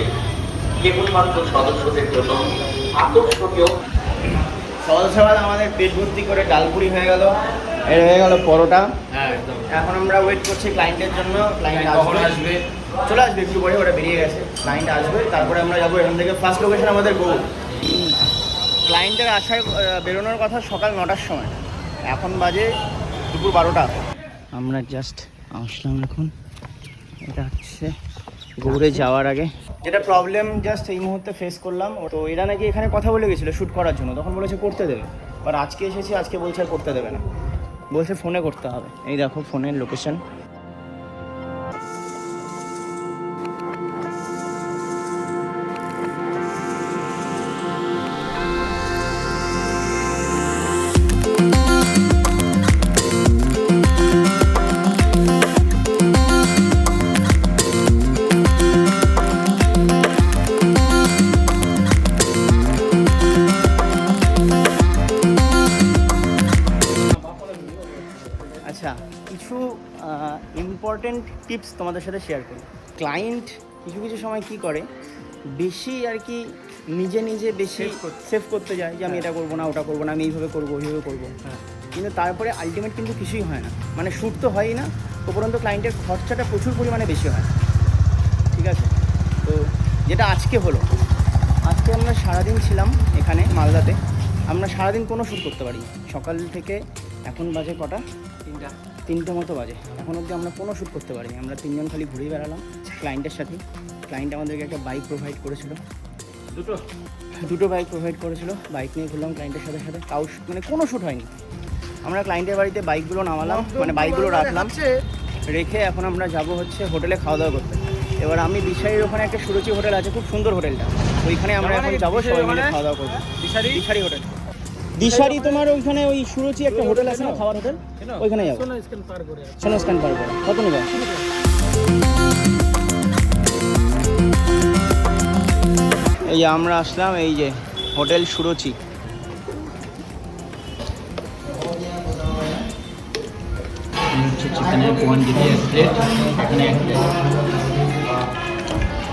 খরচে কেবলমাত্র সদস্যদের জন্য আকর্ষণীয়। সকাল সকাল আমাদের পেট ভর্তি করে ডালপুরি হয়ে গেল, এর হয়ে গেল পরোটা। হ্যাঁ একদম। এখন আমরা ওয়েট করছি ক্লায়েন্টের জন্য। ক্লায়েন্ট কখন আসবে, আসবে? চলে আসবে একটু পরে, ওরা বেরিয়ে গেছে। ক্লায়েন্ট আসবে, তারপরে আমরা যাবো এখান থেকে। ফার্স্ট লোকেশন আমাদের গৌড়। ক্লায়েন্টের আসায় বেরোনোর কথা সকাল 9টার সময়, এখন বাজে দুপুর 12টা। আমরা জাস্ট আসলাম এখন। এটা হচ্ছে গৌড়ে যাওয়ার আগে যেটা প্রবলেম জাস্ট এই মুহূর্তে ফেস করলাম। তো এরা নাকি এখানে কথা বলে গেছিলো শ্যুট করার জন্য, তখন বলেছে করতে দেবে। বাট আজকে এসেছি, আজকে বলছে আর করতে দেবে না, বলছে ফোনে করতে হবে। এই দেখো ফোনের লোকেশন। আচ্ছা, কিছু ইম্পর্টেন্ট টিপস তোমাদের সাথে শেয়ার করি। ক্লায়েন্ট কিছু কিছু সময় কি করে, বেশি আর কি নিজে নিজে বেশি সেভ করতে যায় যে আমি এটা করবো না, ওটা করবো না, আমি এইভাবে করবো ওইভাবে করবো। কিন্তু তারপরে আলটিমেট কিন্তু কিছুই হয় না। মানে শ্যুট তো হয়ই না, উপরন্ত ক্লায়েন্টের খরচাটা প্রচুর পরিমাণে বেশি হয়। ঠিক আছে, তো যেটা আজকে হলো, আজকে আমরা সারাদিন ছিলাম এখানে মালদাতে। আমরা সারাদিন কোনো শ্যুট করতে পারি, সকাল থেকে এখন বাজে কটা, 3টে মতো বাজে, এখন অবধি আমরা কোনো শ্যুট করতে পারিনি। আমরা তিনজন খালি ঘুরেই বেড়ালাম ক্লায়েন্টের সাথে। ক্লায়েন্ট আমাদেরকে একটা বাইক প্রোভাইড করেছিল, দুটো বাইক প্রোভাইড করেছিল। বাইক নিয়ে ঘুরলাম ক্লায়েন্টের সাথে সাথে। তাও মানে কোনো শ্যুট হয়নি। আমরা ক্লায়েন্টের বাড়িতে বাইকগুলো নামালাম, মানে বাইকগুলো রাখলাম, রেখে এখন আমরা যাব হচ্ছে হোটেলে খাওয়া দাওয়া করতে। এবার আমি দিশারির ওখানে একটা সুরুচি হোটেল আছে, খুব সুন্দর হোটেলটা, ওইখানে আমরা এখন যাবো, সবাই মিলে খাওয়া দাওয়া করবো। দিশারি হোটেল, দিশারি তোমার ওইখানে ওই সুরুচি একটা হোটেল আছে না, খাবার হোটেল, ওইখানে যাবো। সোনা স্ক্যান পার করে কত নেবে? এই যে আমরা আসলাম, এই যে হোটেল সুরুচি। চিকেনের 1 GB প্লেট, এখানে এক প্লেট।